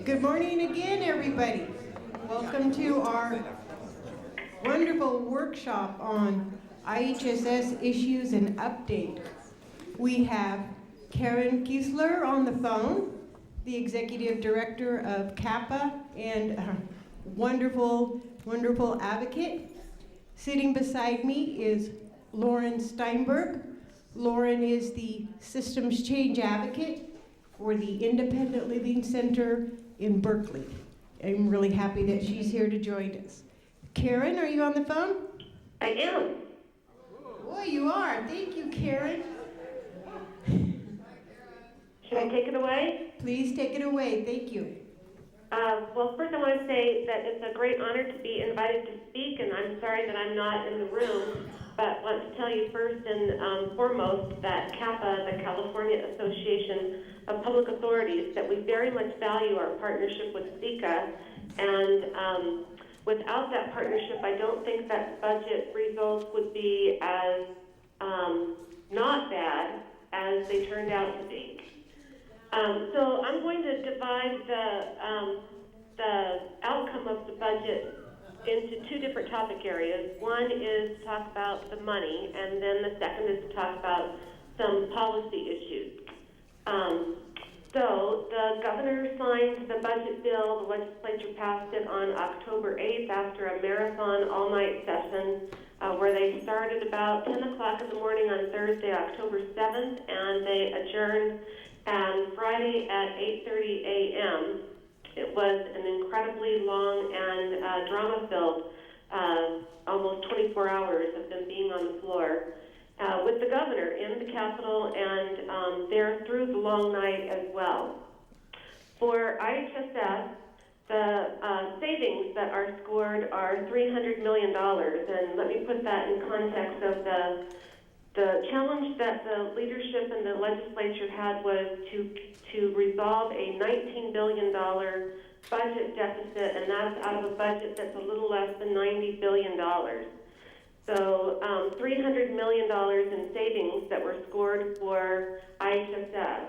Good morning again, everybody. Welcome to our wonderful workshop on IHSS issues and update. We have Karen Kiesler on the phone, the Executive Director of CAPA and a wonderful, wonderful advocate. Sitting beside me is Lauren Steinberg. Lauren is the Systems Change Advocate for the Independent Living Center in Berkeley. I'm really happy that she's here to join us. Karen, are you on the phone? I am. Boy, you are. Thank you, Karen. Should I take it away? Please take it away. Thank you. Well, first I want to say that it's a great honor to be invited to speak, and I'm sorry that I'm not in the room, but want to tell you first and foremost that CAPA, the California Association of Public Authorities, that we very much value our partnership with CEQA, and without that partnership, I don't think that budget results would be as not bad as they turned out to be. So I'm going to divide the outcome of the budget into two different topic areas. One is to talk about the money, and then the second is to talk about some policy issues. So the governor signed the budget bill. The legislature passed it on October 8th after a marathon all-night session where they started about 10 o'clock in the morning on Thursday, October 7th, and they adjourned Friday at 8:30 a.m. It was an incredibly long and drama-filled almost 24 hours of them being on the floor with the governor in the Capitol and there through the long night as well. For IHSS, the savings that are scored are $300 million, and let me put that in context of the challenge that the leadership and the legislature had was to resolve a $19 billion budget deficit, and that's out of a budget that's a little less than $90 billion. So $300 million in savings that were scored for IHSS.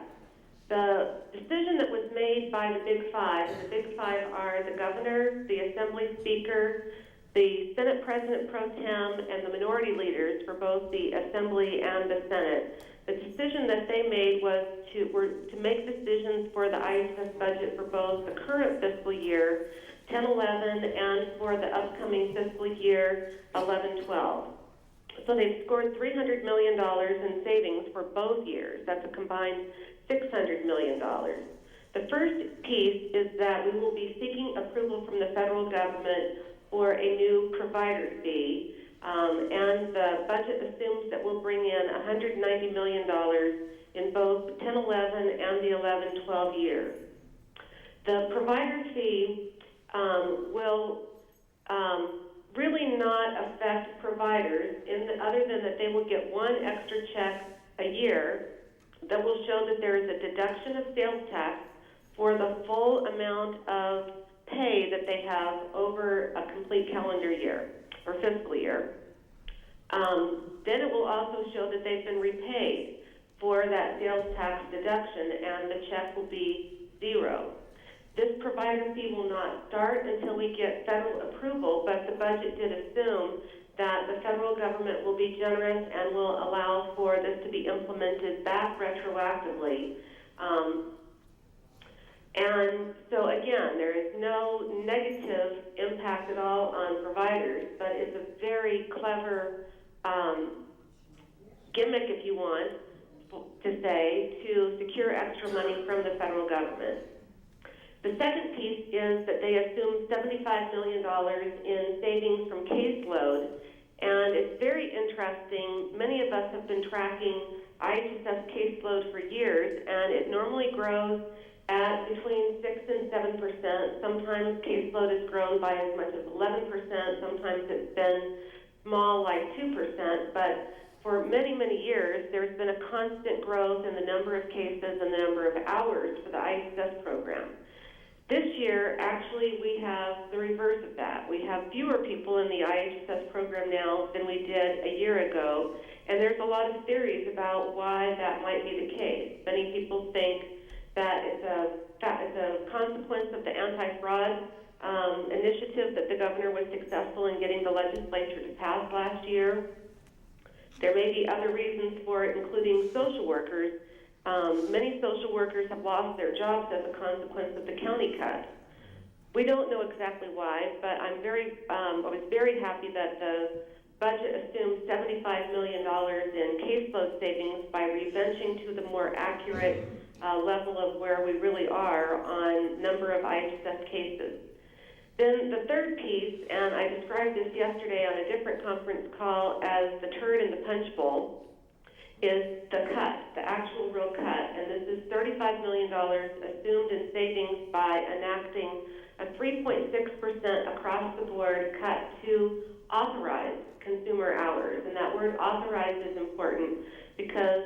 The decision that was made by the Big Five, and the Big Five are the governor, the Assembly Speaker, the Senate President Pro Tem, and the minority leaders for both the Assembly and the Senate. The decision that they made was to make decisions for the IHSS budget for both the current fiscal year, 10-11, and for the upcoming fiscal year, 11-12. So they've scored $300 million in savings for both years. That's a combined $600 million. The first piece is that we will be seeking approval from the federal government for a new provider fee, and the budget assumes that we'll bring in $190 million in both 10-11 and the 11-12 year. The provider fee will really not affect providers other than that they will get one extra check a year that will show that there is a deduction of sales tax for the full amount of pay that they have over a complete calendar year or fiscal year. Then it will also show that they've been repaid for that sales tax deduction, and the check will be zero. This provider fee will not start until we get federal approval, but the budget did assume that the federal government will be generous and will allow for this to be implemented back retroactively. And so again, there is no negative impact at all on providers, but it's a very clever gimmick, if you want to say, to secure extra money from the federal government. The second piece is that they assume $75 million in savings from caseload, and it's very interesting. Many of us have been tracking IHSS caseload for years, and it normally grows at between 6 and 7%. Sometimes caseload has grown by as much as 11%. Sometimes it's been small, like 2%. But for many, many years, there's been a constant growth in the number of cases and the number of hours for the IHSS program. This year, actually, we have the reverse of that. We have fewer people in the IHSS program now than we did a year ago, and there's a lot of theories about why that might be the case. Many people think that it's a it's a consequence of the anti-fraud initiative that the governor was successful in getting the legislature to pass last year. There may be other reasons for it, including social workers. Many social workers have lost their jobs as a consequence of the county cuts. We don't know exactly why, but I was very happy that the budget assumed $75 million in caseload savings by rebenching to the more accurate level of where we really are on number of IHSS cases. Then the third piece, and I described this yesterday on a different conference call as the turd in the punch bowl, is the cut, the actual real cut. And this is $35 million assumed in savings by enacting a 3.6% across the board cut to authorized consumer hours. And that word authorized is important because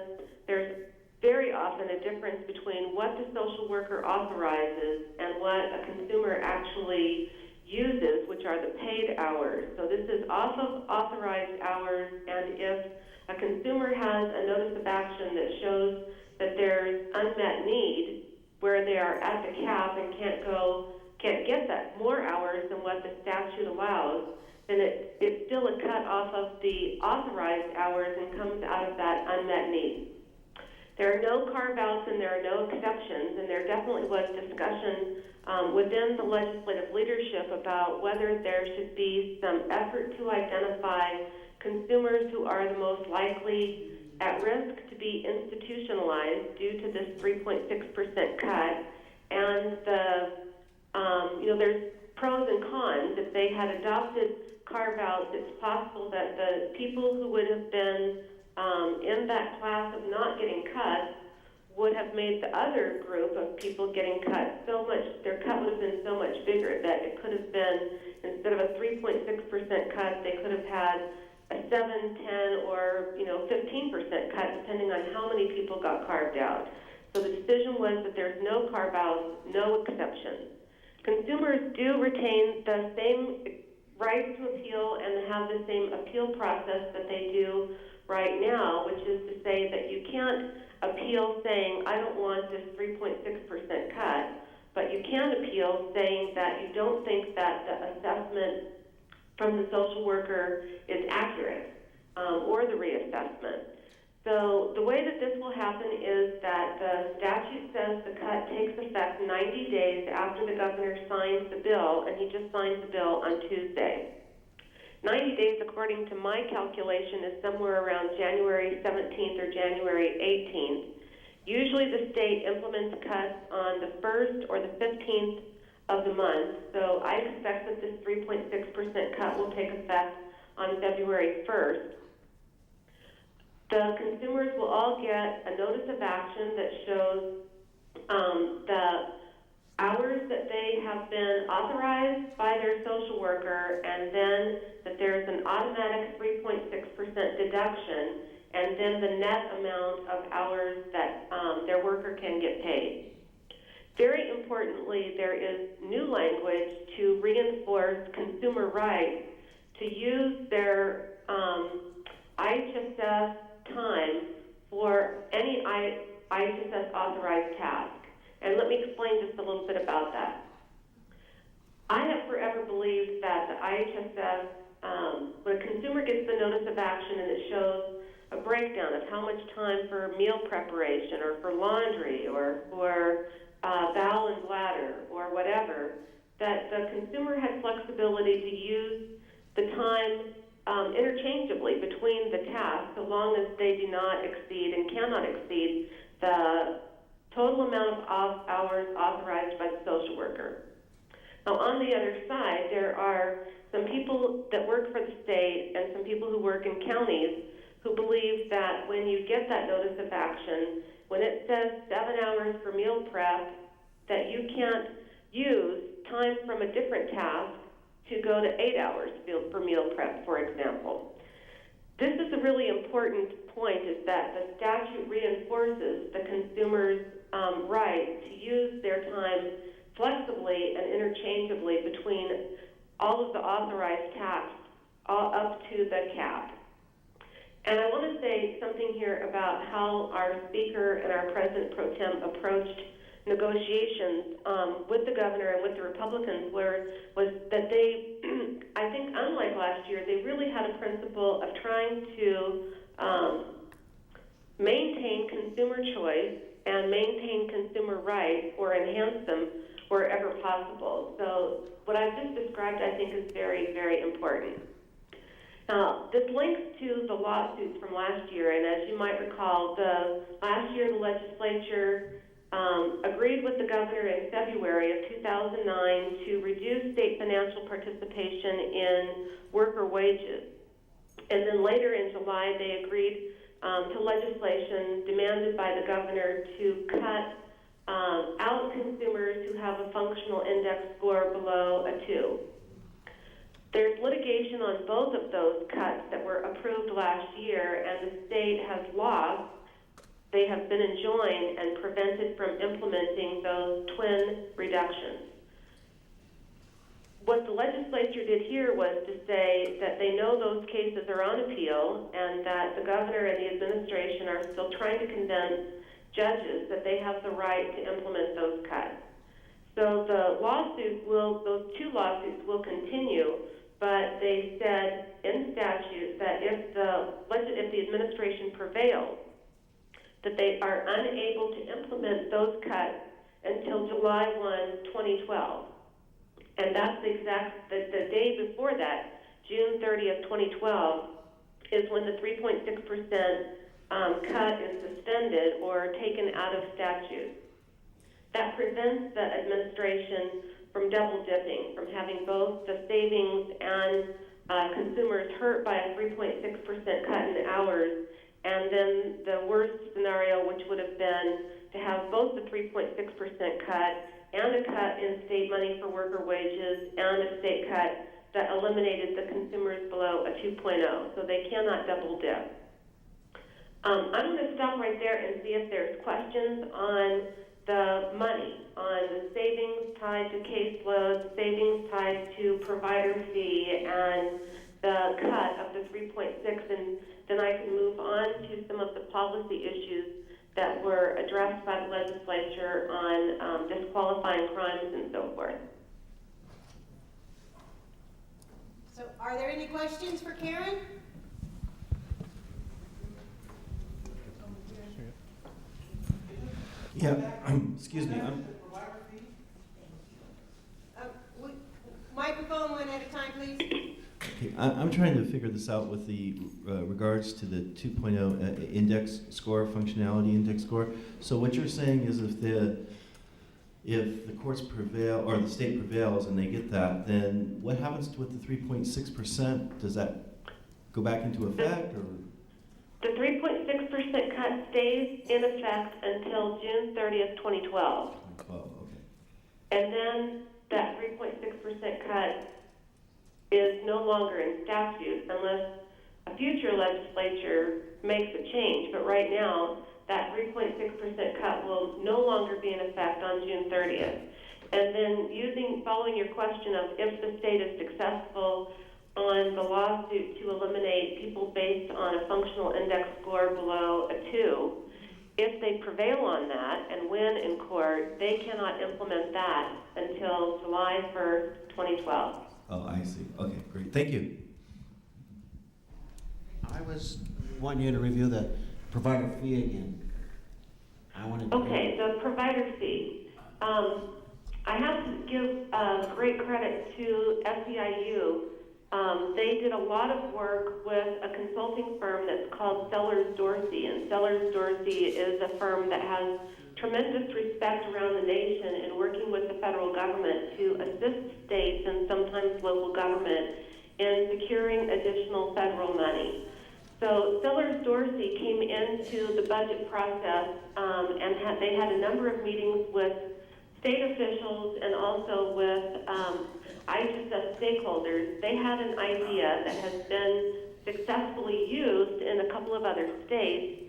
there's very often a difference between what the social worker authorizes and what a consumer actually uses, which are the paid hours. So this is off of authorized hours, and if a consumer has a notice of action that shows that there's unmet need where they are at the cap and can't get that more hours than what the statute allows, then it's still a cut off of the authorized hours and comes out of that unmet need. There are no carve-outs and there are no exceptions, and there definitely was discussion within the legislative leadership about whether there should be some effort to identify consumers who are the most likely at risk to be institutionalized due to this 3.6% cut. And there's pros and cons. If they had adopted carve-outs, it's possible that the people who would have been in that class of not getting cut would have made the other group of people getting cut so much, their cut would have been so much bigger that it could have been, instead of a 3.6% cut, they could have had a 7, 10, or 15% cut, depending on how many people got carved out. So the decision was that there's no carve-outs, no exceptions. Consumers do retain the same rights to appeal and have the same appeal process that they do right now, which is to say that you can't appeal saying, I don't want this 3.6% cut, but you can appeal saying that you don't think that the assessment from the social worker is accurate, or the reassessment. So the way that this will happen is that the statute says the cut takes effect 90 days after the governor signs the bill, and he just signed the bill on Tuesday. 90 days, according to my calculation, is somewhere around January 17th or January 18th. Usually the state implements cuts on the 1st or the 15th of the month, so I expect that this 3.6% cut will take effect on February 1st. The consumers will all get a notice of action that shows the hours that they have been authorized by their social worker, and then that there's an automatic 3.6% deduction, and then the net amount of hours that their worker can get paid. Very importantly, there is new language to reinforce consumer rights to use their IHSS time for any IHSS authorized task. And let me explain just a little bit about that. I have forever believed that the IHSS, when a consumer gets the notice of action and it shows a breakdown of how much time for meal preparation or for laundry or for bowel and bladder or whatever, that the consumer has flexibility to use the time interchangeably between the tasks, so long as they do not exceed and cannot exceed the total amount of hours authorized by the social worker. Now, on the other side, there are some people that work for the state and some people who work in counties who believe that when you get that notice of action, when it says 7 hours for meal prep, that you can't use time from a different task to go to 8 hours for meal prep, for example. This is a really important point, is that the statute reinforces the consumer's right to use their time flexibly and interchangeably between all of the authorized tasks up to the cap. And I want to say something here about how our speaker and our president pro tem approached negotiations with the governor and with the Republicans was that they, I think unlike last year, they really had a principle of trying to maintain consumer choice and maintain consumer rights or enhance them wherever possible. So what I've just described, I think, is very, very important. Now, this links to the lawsuits from last year, and as you might recall, last year the legislature agreed with the governor in February of 2009 to reduce state financial participation in worker wages. And then later in July, they agreed to legislation demanded by the governor to cut out consumers who have a functional index score below a 2. There's litigation on both of those cuts that were approved last year, and the state has lost. They have been enjoined and prevented from implementing those twin reductions. What the legislature did here was to say that they know those cases are on appeal and that the governor and the administration are still trying to convince judges that they have the right to implement those cuts. So those two lawsuits will continue, but they said in statute that if the administration prevails, that they are unable to implement those cuts until July 1, 2012. And that's the day before that, June 30th, 2012, is when the 3.6% cut is suspended or taken out of statute. That prevents the administration from double dipping, from having both the savings and consumers hurt by a 3.6% cut in hours, and then the worst scenario, which would have been to have both the 3.6% cut and a cut in state money for worker wages and a state cut that eliminated the consumers below a 2.0. So they cannot double dip. I'm going to stop right there and see if there's questions on the money, on the savings tied to caseload, savings tied to provider fee, and the cut of the 3.6, and then I can move on to some of the policy issues that were addressed by the legislature on disqualifying crimes and so forth. So are there any questions for Karen? Yeah, excuse me. Microphone one at a time, please. Okay, I'm trying to figure this out with the regards to the 2.0 index score, functionality index score. So what you're saying is if the courts prevail, or the state prevails and they get that, then what happens with the 3.6%? Does that go back into effect, or? The 3.6% cut stays in effect until June 30th, 2012. 2012, okay. And then that 3.6% cut is no longer in statute unless a future legislature makes a change. But right now, that 3.6% cut will no longer be in effect on June 30th. And then following your question of if the state is successful on the lawsuit to eliminate people based on a functional index score below a 2, if they prevail on that and win in court, they cannot implement that until July 1st, 2012. Oh, I see. Okay, great. Thank you. I was wanting you to review the provider fee again. Okay, the provider fee. I have to give great credit to SEIU. They did a lot of work with a consulting firm that's called Sellers Dorsey, and Sellers Dorsey is a firm that has tremendous respect around the nation in working with the federal government to assist states and sometimes local government in securing additional federal money. So Sellers Dorsey came into the budget process and they had a number of meetings with state officials and also with IHSS stakeholders. They had an idea that has been successfully used in a couple of other states